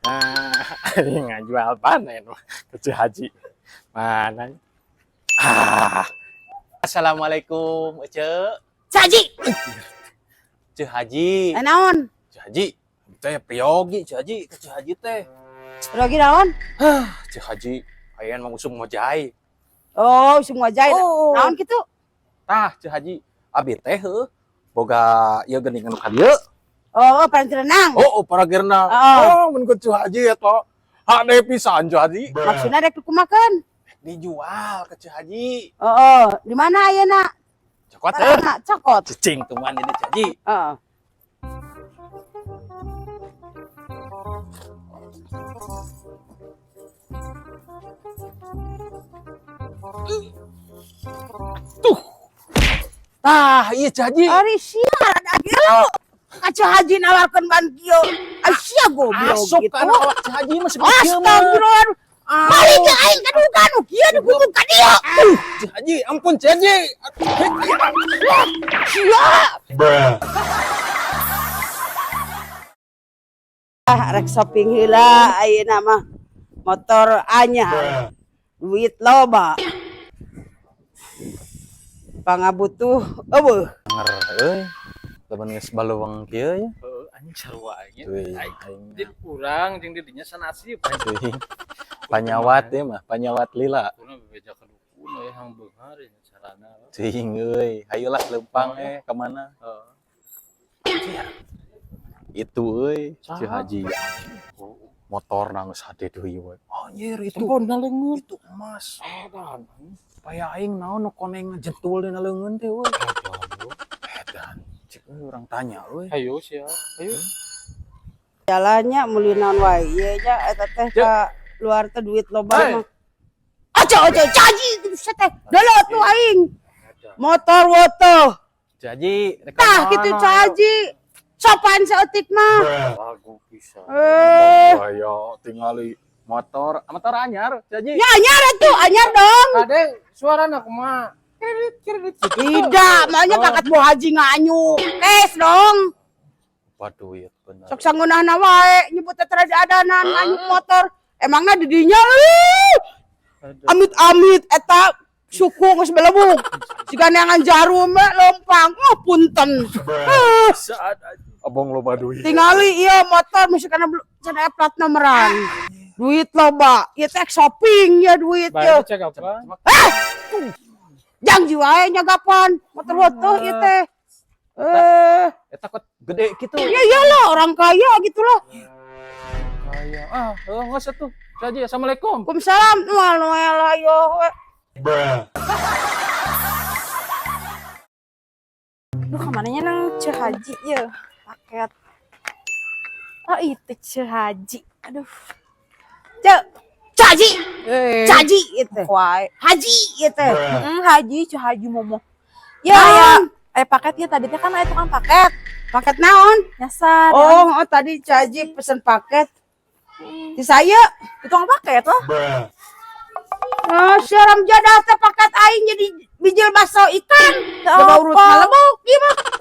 Ini ngajual panen ke Cih Haji. Mana? Assalamualaikum, Ece. Cih Haji. Cih Haji. Naon? Cih Haji. Teh priogi Cih Haji, ke Cih Haji teh. Lagi naon? Cih Haji, ayeuna mah usum ngojai. Oh, usum ngojai. Oh. Naon kitu? Tah, Cih Haji, abi teh boga ieu geuningan ka dieu. Oh, paranti renang. Oh, para gerna. Mun ke Cih Haji eta hade pisan Cih Haji. Maksudna rek kumakeun? Dijual ke Cih Haji. Oh, di mana ayeuna? Cokot teh. Cokot. Cicing tuan ini Cih Haji. Heeh. Tuh. Tah, iya Cih Haji. Ari sia ada kieu. Cih Haji nawarkeun ban kieu. Ai sia goblok Asup gitu. kana awak Cih Haji mah seperti kieu mah. Astagfirullah. Balik ke aing kaduga nu kieu diguguk ka dieu. Cih Haji, ampun Cih Haji. Sia. Rek shopping heula ayeuna mah. Motor anyar. Duit loba. Pangabutuh eueuh. Euy. Lamun geus baleuweng kieu ya. Anjing sarua aja. Aing Jadi kurang jeung didinya sanasip. panyawat ya mah, panyawat lila. Kuna bebeja ka dukun aya hang beunghar ya sarana. Cing euy, hayolah leumpang ka mana? Itu euy, Cih Haji. Motor nang geus hade deui we. Anjir itu. Temponna leungeun. Itu emas. Edan. Paya aing naon nu koneng jentul dina leungeun teh we. Edan. Cik urang tanya we. Hayo sia. Hayo. Jalannya meuli naon wae. Ieu nya eta teh ka luar teh duit loba mah. Aja caji gitu teh. Dolo tuh aing. Motor woto. Cih Haji, rek Tah kitu caji. Sopan saeutik mah. Lagu pisan. Ayo tingali motor anyar, Cih Haji. Ya anyar atuh, anyar dong. Ade suarana kumaha? Kredit Tidak, maunya kakak Bu Haji nganyu. Tes dong. Waduh ya bener. Sok sangeunahna wae nyebut terada adanan nganyu motor. Emangna di dinya amit-amit eta suku geus belebuk. Siga neangan jarum we lompang. Oh punten. saat aja. Abang loba duit. Tingali ieu motor misalkan cenah plat nomoran. Duit loba. Ieu teh shopping ya duit Bae ieu. cek apa? Janji wae nyagapan motor wotoh ieu teh. Eta kok gede gitu. Ya iyalah orang kaya gitulah. Kaya geus atuh. Cih Haji, assalamualaikum. Waalaikumsalam. Noel ayo we. Duh, kamarnya nang Cih Haji ya paket. Oh itu Cih Haji. Aduh. Caji. Caji itu. Wae. Haji itu. Haji Cih Haji momo. Ya paket ya tadi teh kan aya tukang paket. Paket naon? Nyasar. Oh, tadi Caji pesen paket. Di saya tukang paket lah. siaram jadah teh paket aing jadi bijil baso ikan. Ya Coba urut apa? malebuk gimana?